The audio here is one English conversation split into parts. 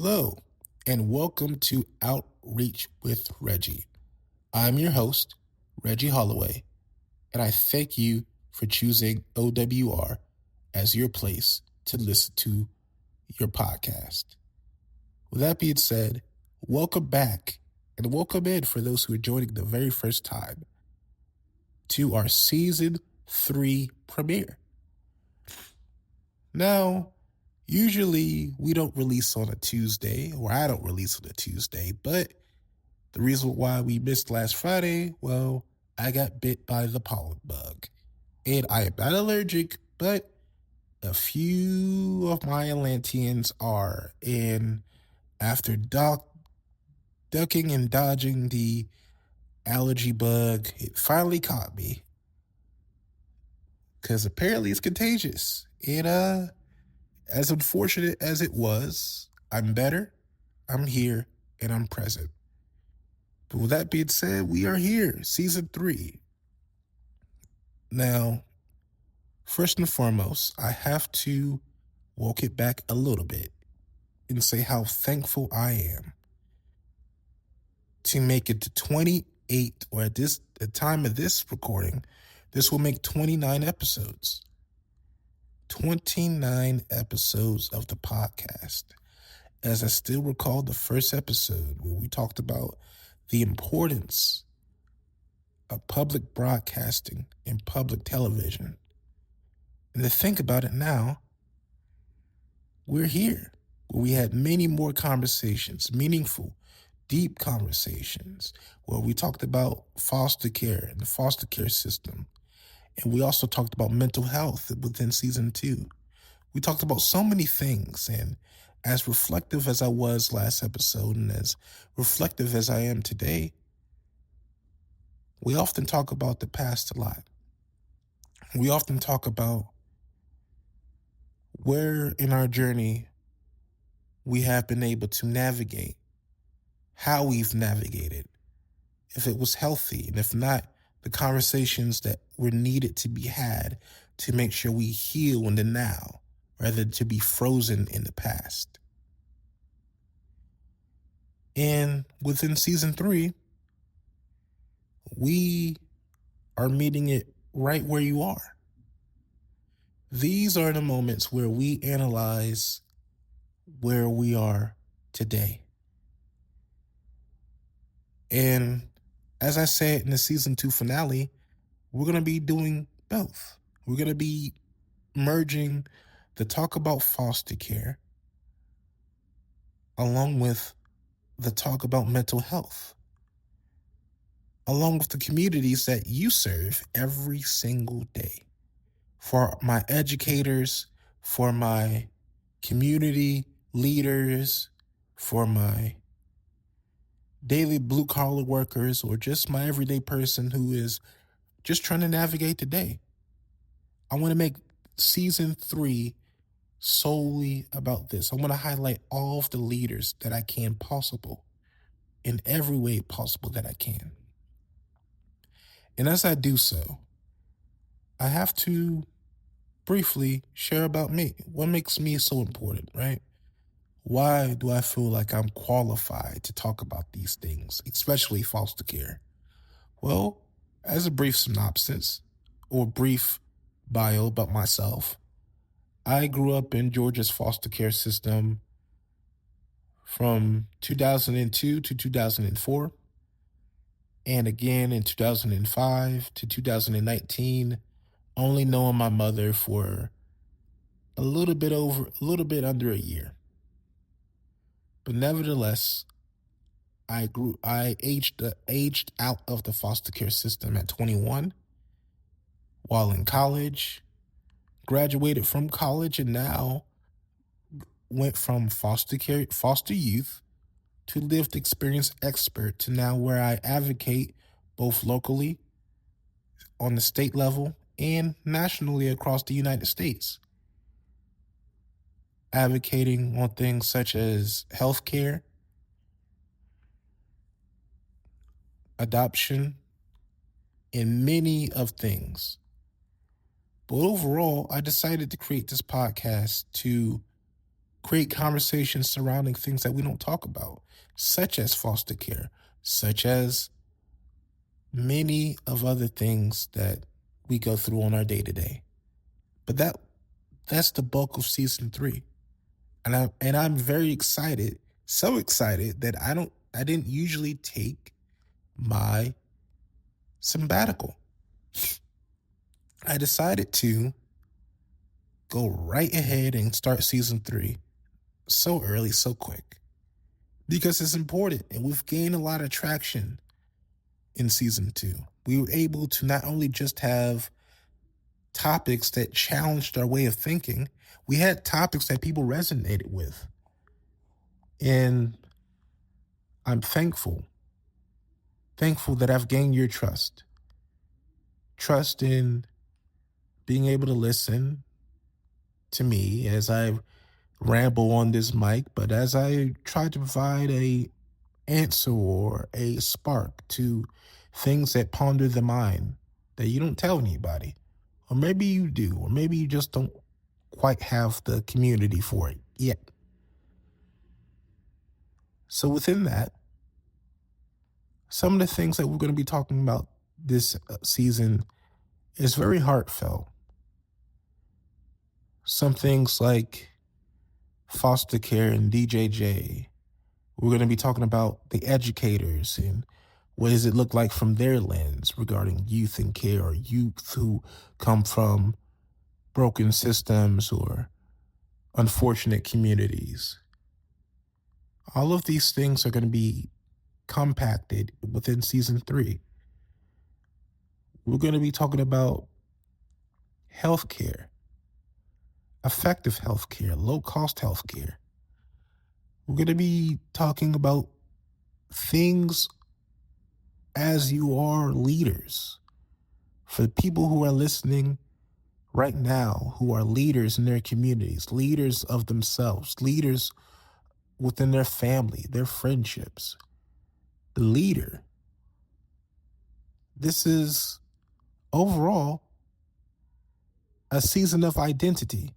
Hello, and welcome to Outreach with Reggie. I'm your host, Reggie Holloway, and I thank you for choosing OWR as your place to listen to your podcast. With that being said, welcome back and welcome in for those who are joining the very first time to our Season 3 premiere. Now, usually we don't release on a Tuesday, or I don't release on a Tuesday, but the reason why we missed last Friday, well, I got bit by the pollen bug. And I am not allergic, but a few of my Atlanteans are. And after ducking and dodging the allergy bug, it finally caught me. Because apparently it's contagious. And as unfortunate as it was, I'm better, I'm here, and I'm present. But with that being said, we are here, Season 3. Now, first and foremost, I have to walk it back a little bit and say how thankful I am to make it to 28, or at the time of this recording, this will make 29 episodes. 29 episodes of the podcast. As I still recall the first episode where we talked about the importance of public broadcasting and public television. And to think about it now, we're here. Where we had many more conversations, meaningful, deep conversations, where we talked about foster care and the foster care system. And we also talked about mental health within Season 2. We talked about so many things, and as reflective as I was last episode and as reflective as I am today, we often talk about the past a lot. We often talk about where in our journey we have been able to navigate, how we've navigated, if it was healthy, and if not, the conversations that were needed to be had to make sure we heal in the now, rather than to be frozen in the past. And within Season 3, we are meeting it right where you are. These are the moments where we analyze where we are today. And as I said in the Season 2 finale, we're going to be doing both. We're going to be merging the talk about foster care along with the talk about mental health, along with the communities that you serve every single day. For my educators, for my community leaders, for my daily blue-collar workers, or just my everyday person who is just trying to navigate the day. I want to make Season 3 solely about this. I want to highlight all of the leaders that I can possible, in every way possible that I can. And as I do so, I have to briefly share about me. What makes me so important, right? Why do I feel like I'm qualified to talk about these things, especially foster care? Well, as a brief synopsis or brief bio about myself, I grew up in Georgia's foster care system from 2002 to 2004, and again in 2005 to 2019, only knowing my mother for a little bit under a year. But nevertheless, I aged out of the foster care system at 21 while in college, graduated from college, and now went from foster youth to lived experience expert to now where I advocate both locally on the state level and nationally across the United States. Advocating on things such as healthcare, adoption, and many of things. But overall, I decided to create this podcast to create conversations surrounding things that we don't talk about, such as foster care, such as many of other things that we go through on our day to day. But that's the bulk of season 3. And I'm very excited, so excited that I didn't usually take my sabbatical. I decided to go right ahead and start season 3 so early, so quick, because it's important and we've gained a lot of traction in season 2. We were able to not only just have topics that challenged our way of thinking, we had topics that people resonated with. And I'm thankful that I've gained your trust in being able to listen to me as I ramble on this mic, but as I try to provide a answer or a spark to things that ponder the mind that you don't tell anybody. Or maybe you do, or maybe you just don't quite have the community for it yet. So within that, some of the things that we're going to be talking about this season is very heartfelt. Some things like foster care and DJJ. We're going to be talking about the educators and what does it look like from their lens regarding youth and care, or youth who come from broken systems or unfortunate communities. All of these things are going to be compacted within season 3. We're going to be talking about healthcare, effective healthcare, low cost healthcare. We're going to be talking about things as you are leaders. For the people who are listening right now, who are leaders in their communities, leaders of themselves, leaders within their family, their friendships, the leader. This is overall a season of identity.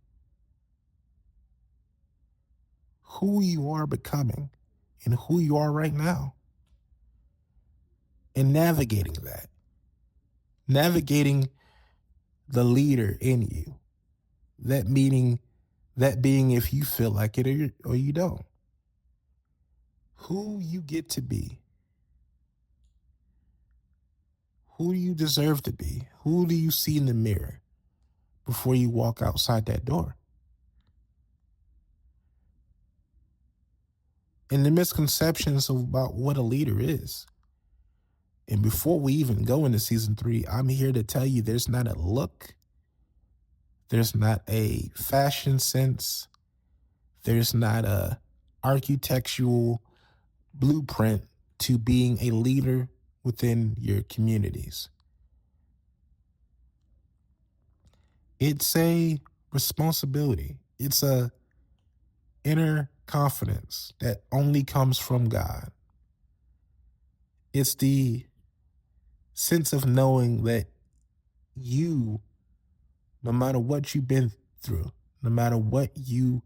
Who you are becoming and who you are right now. And navigating that. Navigating the leader in you. That being if you feel like it or you don't. Who you get to be. Who do you deserve to be? Who do you see in the mirror before you walk outside that door? And the misconceptions about what a leader is. And before we even go into season 3, I'm here to tell you there's not a look, there's not a fashion sense, there's not a architectural blueprint to being a leader within your communities. It's a responsibility. It's a inner confidence that only comes from God. It's the sense of knowing that you, no matter what you've been through, no matter what you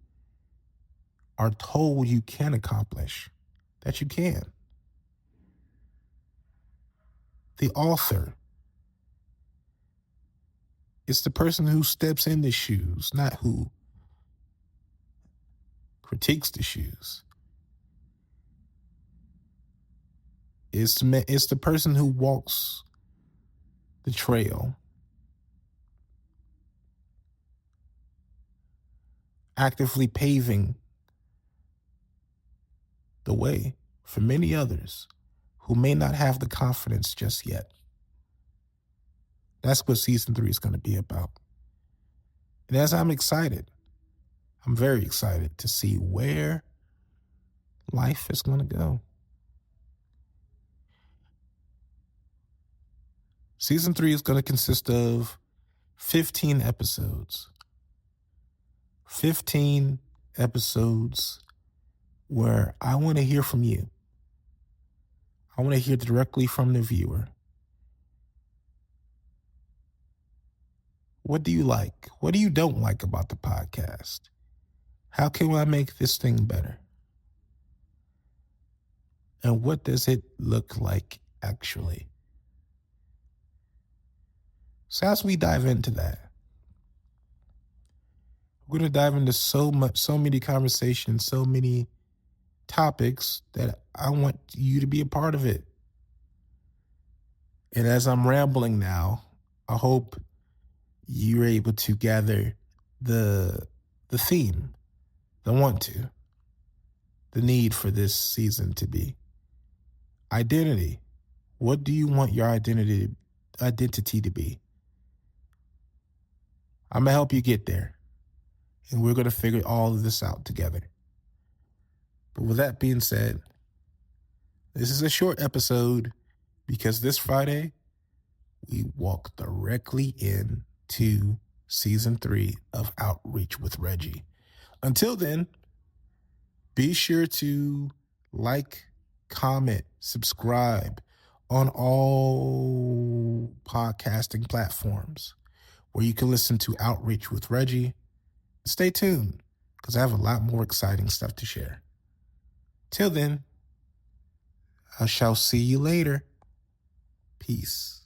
are told you can accomplish, that you can. The author is the person who steps in the shoes, not who critiques the shoes. It's the person who walks the trail, actively paving the way for many others who may not have the confidence just yet. That's what season 3 is going to be about. And as I'm very excited to see where life is going to go. Season 3 is going to consist of 15 episodes. 15 episodes where I want to hear from you. I want to hear directly from the viewer. What do you like? What do you don't like about the podcast? How can I make this thing better? And what does it look like actually? So as we dive into that, we're going to dive into so many conversations, so many topics that I want you to be a part of it. And as I'm rambling now, I hope you're able to gather the theme, the need for this season to be identity. What do you want your identity to be? I'm gonna help you get there, and we're gonna figure all of this out together. But with that being said, this is a short episode because this Friday we walk directly into season 3 of Outreach with Reggie. Until then, be sure to like, comment, subscribe on all podcasting platforms where you can listen to Outreach with Reggie. Stay tuned because I have a lot more exciting stuff to share. Till then, I shall see you later. Peace.